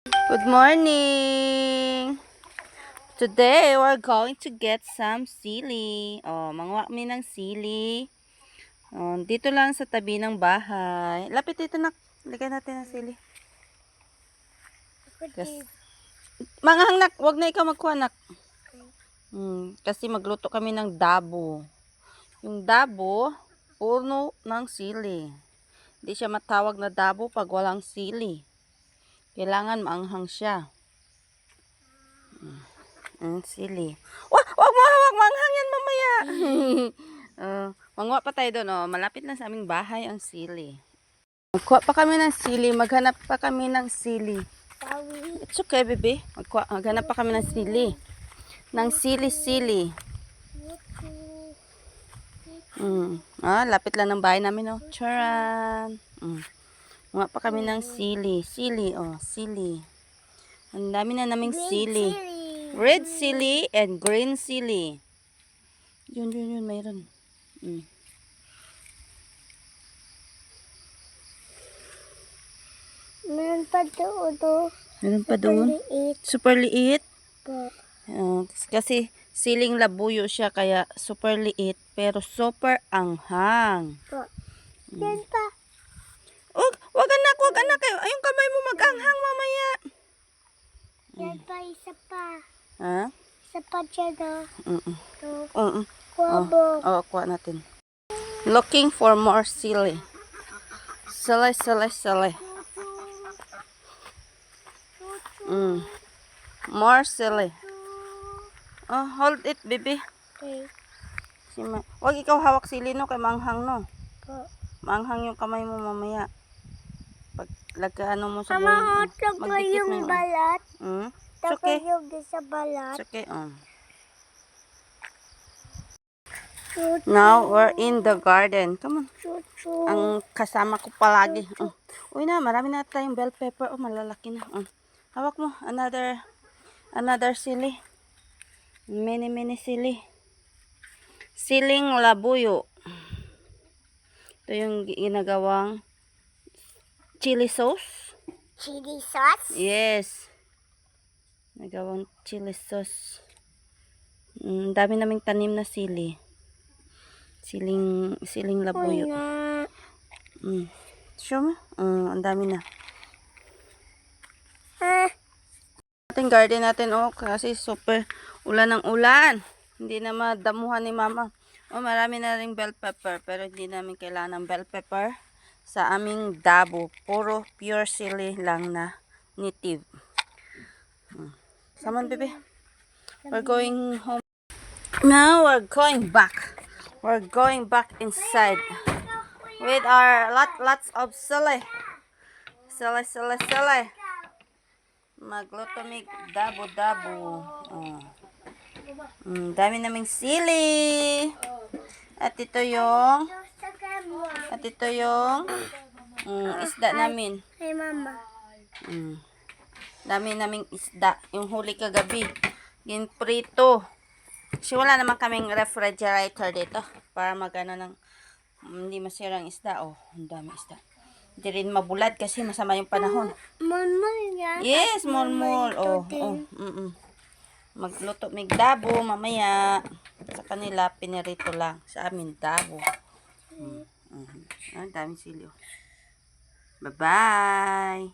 Good morning! Today, we're going to get some sili. Manguha kami ng sili. Dito lang sa tabi ng bahay. Lapit dito, nak. Lagyan natin ng sili. Manghang, nak. Huwag na ikaw magkuha, nak. Kasi magluto kami ng dabo. Yung dabo, puno ng sili. Hindi siya matawag na dabo pag walang sili. Kailangan maanghang siya. Sili. Wag mo hawak, maanghang yan mamaya. Manguha pa tayo doon. Malapit lang sa aming bahay ang sili. Magkuha pa kami ng sili. Maghanap pa kami ng sili. It's okay, baby. Maghanap pa kami ng sili. Ng sili-sili. Lapit lang ng bahay namin. Charan. Mga pa kami ng sili. Sili. Sili. Ang dami na naming sili. Red sili and green sili. Yun. Mayroon. Meron pa doon. Meron pa doon. Super liit. Po. Kasi siling labuyo siya kaya super liit pero super anghang. Po. Yan pa. Wag anak. Ayong kamay mo mag-anghang mamaya. Yan pa, isa pa. Ha? Isa pa dyan, Kuha natin. Looking for more sili. Sili. More sili. Hold it, baby. Okay. Wag ikaw hawak sili, no, kay manghang, no. Po. Manghang yung kamay mo mamaya. Pag lagano mo sa Mama, tagal yung balat. It's Tagal okay. yung sa balat. It's okay. Now, we're in the garden. Come on. Ang kasama ko palagi. Uy na, marami na tayong bell pepper. Malalaki na. Hawak mo. Another sili. Mini sili. Siling labuyo. Ito yung ginagawang chili sauce. Chili sauce? Yes. Nagawang chili sauce. Dami naming tanim na sili. Siling labuyo. Show mo? Ang dami na. Ating garden natin, kasi super ulan ng ulan. Hindi na madamuhan ni mama. Marami na ring bell pepper, pero hindi namin kailangan ng bell pepper sa aming dabo. Puro pure sili lang na native. Come on, baby. We're going home. Now we're going back. We're going back inside with our lots of sili. Sili. Magluto mig dabo. Dami naming sili. At ito yung isda namin. Hey, mama. Dami naming isda. Yung huli kagabi. Ginprito. Kasi wala naman kaming refrigerator dito. Para magano ng hindi masirang isda. Ang dami isda. Hindi rin mabulad kasi masama yung panahon. Mulmul yan. Yes, mulmul. Magluto mig dabo mamaya. Sa kanila pinirito lang. Sa amin dabo. Daming sili. Bye-bye.